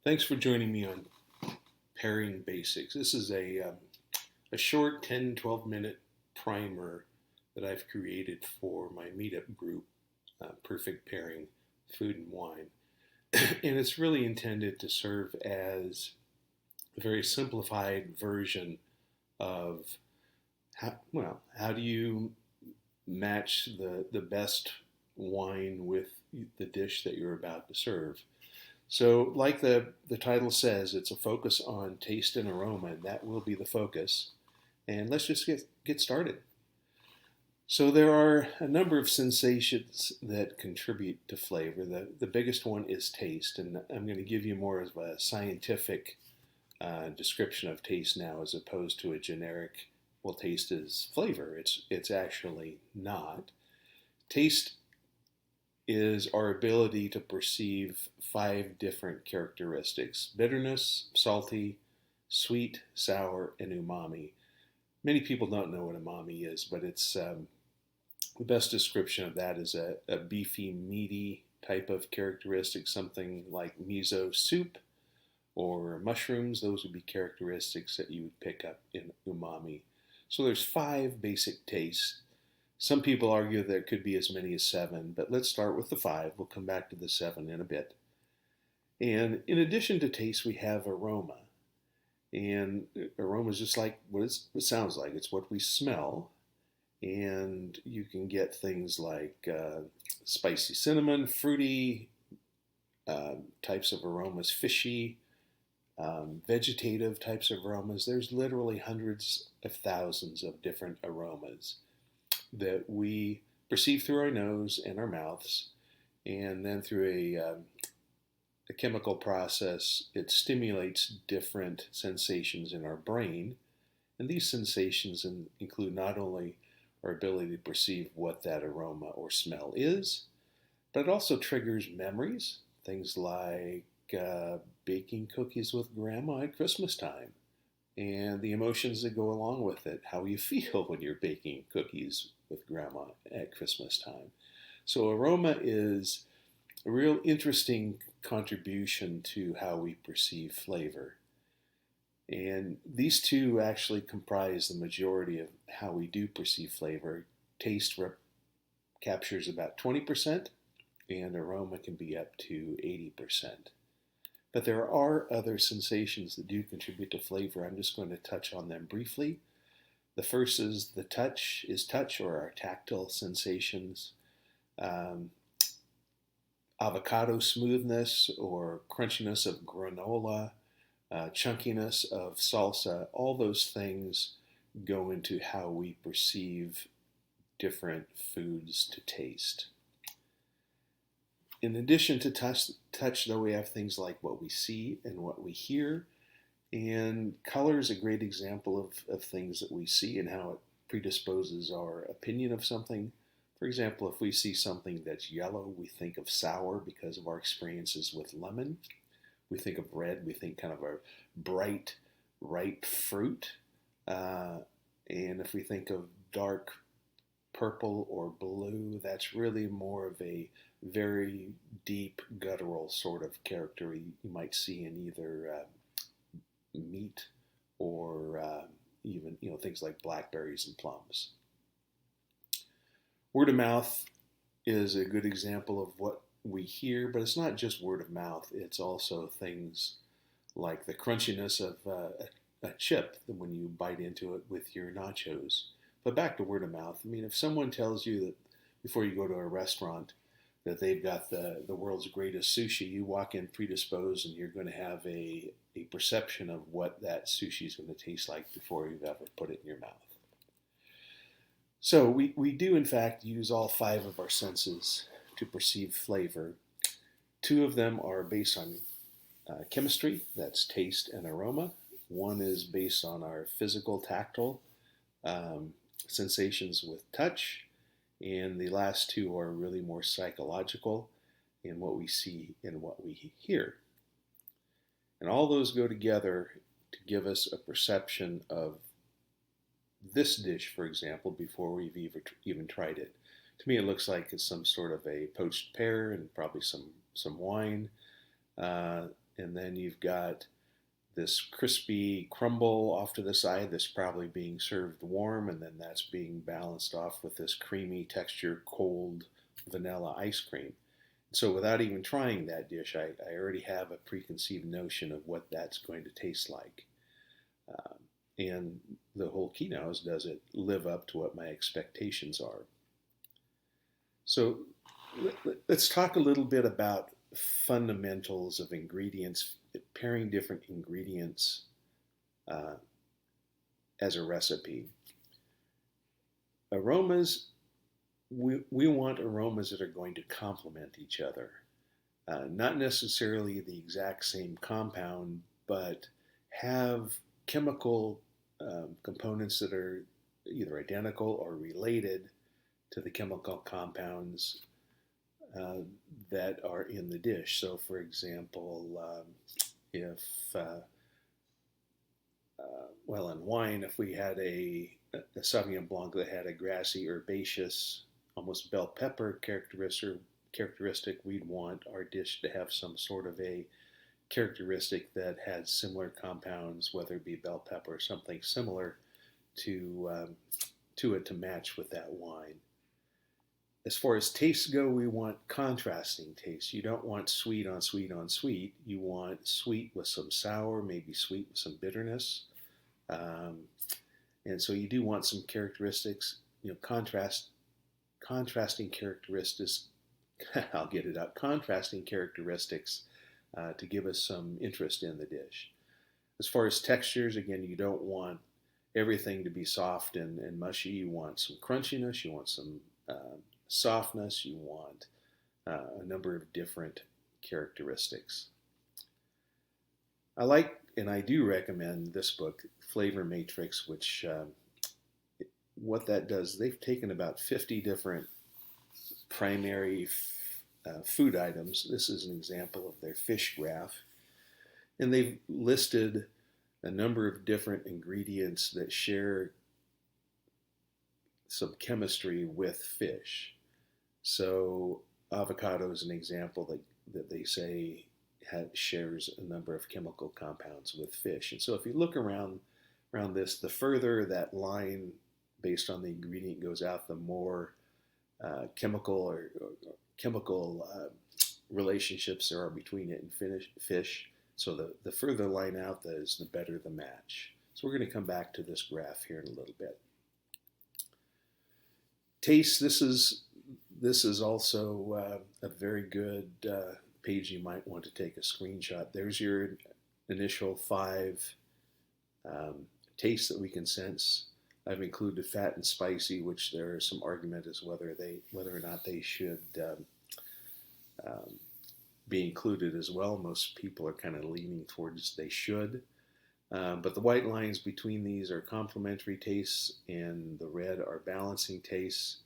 Thanks for joining me on Pairing Basics. This is a short 10-12 minute primer that I've created for my meetup group, Perfect Pairing Food and Wine. And it's really intended to serve as a very simplified version of how do you match the best wine with the dish that you're about to serve. So, like the title says, it's a focus on taste and aroma, and that will be the focus. And let's just get started. So, there are a number of sensations that contribute to flavor. The biggest one is taste, and I'm going to give you more of a scientific description of taste now as opposed to a generic, well, taste is flavor. It's actually not. Taste is our ability to perceive five different characteristics: bitterness, salty, sweet, sour, and umami. Many people don't know what umami is, but it's the best description of that is a beefy, meaty type of characteristic, something like miso soup or mushrooms. Those would be characteristics that you would pick up in umami. So there's five basic tastes. Some people argue there could be as many as seven, but let's start with the five. We'll come back to the seven in a bit. And in addition to taste, we have aroma. And aroma is just like what it sounds like. It's what we smell. And you can get things like spicy cinnamon, fruity types of aromas, fishy, vegetative types of aromas. There's literally hundreds of thousands of different aromas that we perceive through our nose and our mouths, and then through a chemical process, it stimulates different sensations in our brain. And these sensations include not only our ability to perceive what that aroma or smell is, but it also triggers memories, things like baking cookies with grandma at Christmas time, and the emotions that go along with it, how you feel when you're baking cookies with grandma at Christmas time. So aroma is a real interesting contribution to how we perceive flavor. And these two actually comprise the majority of how we do perceive flavor. Taste captures about 20%, and aroma can be up to 80%. But there are other sensations that do contribute to flavor. I'm just going to touch on them briefly. The first is touch or our tactile sensations. Avocado smoothness or crunchiness of granola, chunkiness of salsa, all those things go into how we perceive different foods to taste. In addition to touch, though, we have things like what we see and what we hear. And color is a great example of things that we see and how it predisposes our opinion of something. For example, if we see something that's yellow, we think of sour because of our experiences with lemon. We think of red, we think kind of a bright, ripe fruit. And if we think of dark purple or blue, that's really more of a very deep guttural sort of character you might see in either meat or even things like blackberries and plums. Word of mouth is a good example of what we hear, but it's not just word of mouth. It's also things like the crunchiness of a chip when you bite into it with your nachos. But back to word of mouth. I mean, if someone tells you that before you go to a restaurant that they've got the world's greatest sushi, you walk in predisposed and you're going to have a perception of what that sushi is going to taste like before you've ever put it in your mouth. So we do, in fact, use all five of our senses to perceive flavor. Two of them are based on chemistry, that's taste and aroma. One is based on our physical, tactile sensations with touch. And the last two are really more psychological in what we see and what we hear. And all those go together to give us a perception of this dish, for example, before we've even tried it. To me, it looks like it's some sort of a poached pear and probably some wine. and then you've got this crispy crumble off to the side that's probably being served warm, and then that's being balanced off with this creamy texture, cold vanilla ice cream. So without even trying that dish, I already have a preconceived notion of what that's going to taste like. Um, and the whole key now is, does it live up to what my expectations are? So let's talk a little bit about fundamentals of ingredients, pairing different ingredients uh, as a recipe. Aromas, we want aromas that are going to complement each other. Not necessarily the exact same compound, but have chemical components that are either identical or related to the chemical compounds uh, that are in the dish. So, for example, if well, in wine, if we had a Sauvignon Blanc that had a grassy, herbaceous, almost bell pepper characteristic, we'd want our dish to have some sort of a characteristic that had similar compounds, whether it be bell pepper or something similar, to it to match with that wine. As far as tastes go, we want contrasting tastes. You don't want sweet on sweet on sweet. You want sweet with some sour, maybe sweet with some bitterness. Um, and so you do want some characteristics, contrasting characteristics. I'll get it out. Contrasting characteristics to give us some interest in the dish. As far as textures, again, you don't want everything to be soft and mushy. You want some crunchiness. You want some softness. You want a number of different characteristics. I like, and I do recommend this book, Flavor Matrix, which what that does, they've taken about 50 different primary food items. This is an example of their fish graph. And they've listed a number of different ingredients that share some chemistry with fish. So avocado is an example that they say shares a number of chemical compounds with fish. And so if you look around this, the further that line based on the ingredient goes out, the more chemical relationships there are between it and fish. So the further line out that is, the better the match. So we're going to come back to this graph here in a little bit. Taste, this is also a very good page you might want to take a screenshot. There's your initial 5 tastes that we can sense. I've included fat and spicy, which there is some argument as whether or not they should be included as well. Most people are kind of leaning towards they should. But the white lines between these are complementary tastes, and the red are balancing tastes.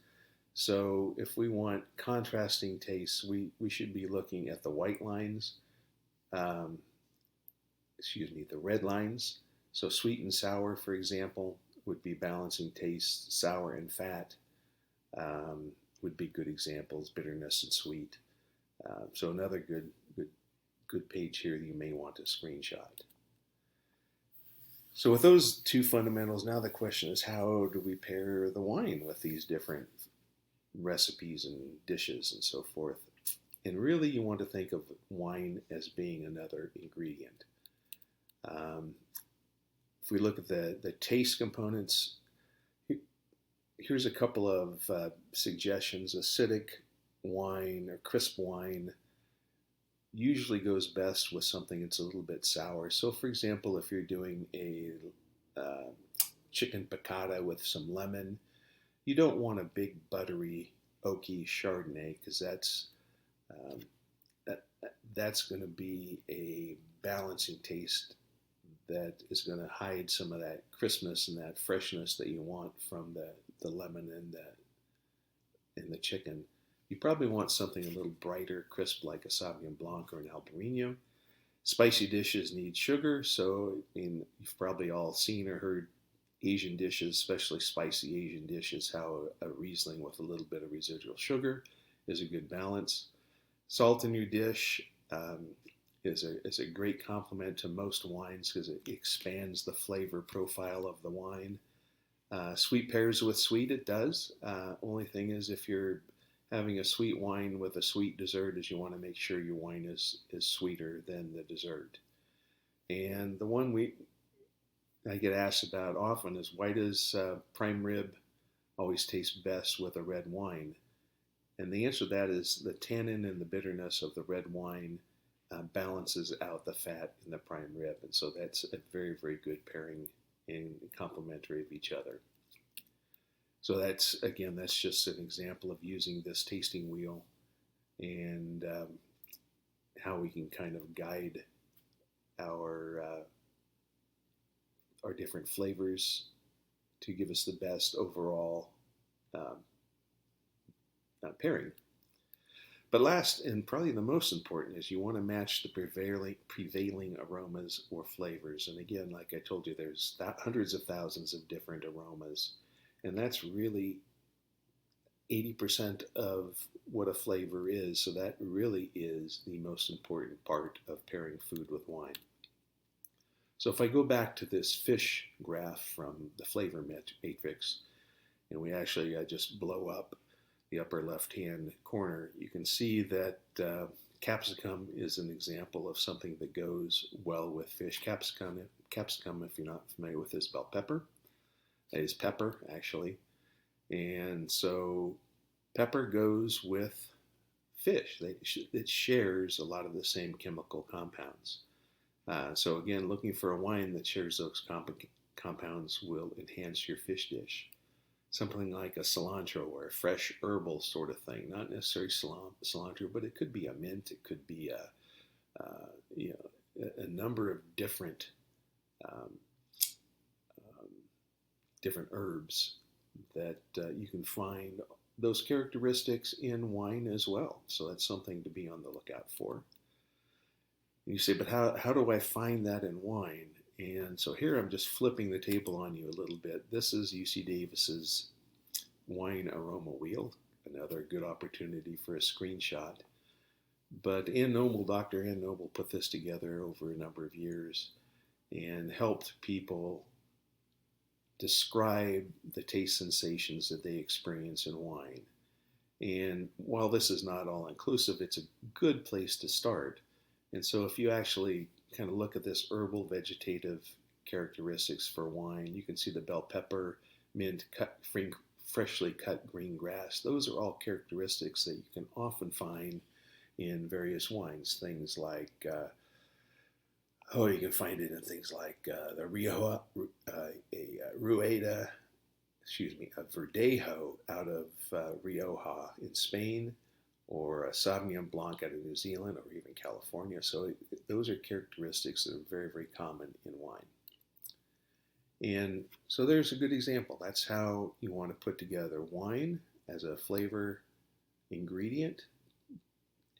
So if we want contrasting tastes, we should be looking at the white lines, the red lines. So sweet and sour, for example, would be balancing tastes. Sour and fat would be good examples. Bitterness and sweet. So another good page here that you may want to screenshot. So with those 2 fundamentals, now the question is, how do we pair the wine with these different recipes and dishes and so forth? And really you want to think of wine as being another ingredient. If we look at the taste components, here's a couple of suggestions. Acidic wine or crisp wine usually goes best with something that's a little bit sour. So for example, if you're doing a chicken piccata with some lemon, you don't want a big buttery oaky Chardonnay, because that's going to be a balancing taste that is going to hide some of that crispness and that freshness that you want from the lemon and the chicken. You probably want something a little brighter, crisp, like a Sauvignon Blanc or an Albarino. Spicy dishes need sugar, so you've probably all seen or heard Asian dishes, especially spicy Asian dishes, how a Riesling with a little bit of residual sugar is a good balance. Salt in your dish, is a great complement to most wines because it expands the flavor profile of the wine. Sweet pairs with sweet, it does. Only thing is, if you're having a sweet wine with a sweet dessert, is you want to make sure your wine is sweeter than the dessert. And the one I get asked about often is, why does prime rib always taste best with a red wine? And the answer to that is the tannin and the bitterness of the red wine balances out the fat in the prime rib. And so that's a very, very good pairing and complementary of each other. So that's just an example of using this tasting wheel and how we can kind of guide our different flavors to give us the best overall pairing. But last, and probably the most important, is you want to match the prevailing aromas or flavors. And again, like I told you, there's hundreds of thousands of different aromas. And that's really 80% of what a flavor is. So that really is the most important part of pairing food with wine. So if I go back to this fish graph from the flavor matrix, and we actually just blow up the upper left-hand corner, you can see that capsicum is an example of something that goes well with fish. Capsicum, if you're not familiar with this, bell pepper. That is pepper, actually. And so pepper goes with fish. It shares a lot of the same chemical compounds. So again, looking for a wine that shares those compounds will enhance your fish dish. Something like a cilantro or a fresh herbal sort of thing, not necessarily cilantro, but it could be a mint. It could be a number of different different herbs that you can find those characteristics in wine as well. So that's something to be on the lookout for. And you say, but how do I find that in wine? And so here I'm just flipping the table on you a little bit. This is UC Davis's wine aroma wheel, another good opportunity for a screenshot. But Dr. Ann Noble put this together over a number of years and helped people describe the taste sensations that they experience in wine. And while this is not all inclusive, it's a good place to start. And so if you actually kind of look at this herbal vegetative characteristics for wine, you can see the bell pepper, mint, freshly cut green grass. Those are all characteristics that you can often find in various wines. Things like, you can find it in things like the Verdejo out of Rioja in Spain, or a Sauvignon Blanc out of New Zealand, or even California. So those are characteristics that are very, very common in wine. And so there's a good example. That's how you want to put together wine as a flavor ingredient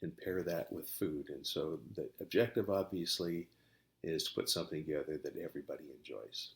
and pair that with food. And so the objective, obviously, is to put something together that everybody enjoys.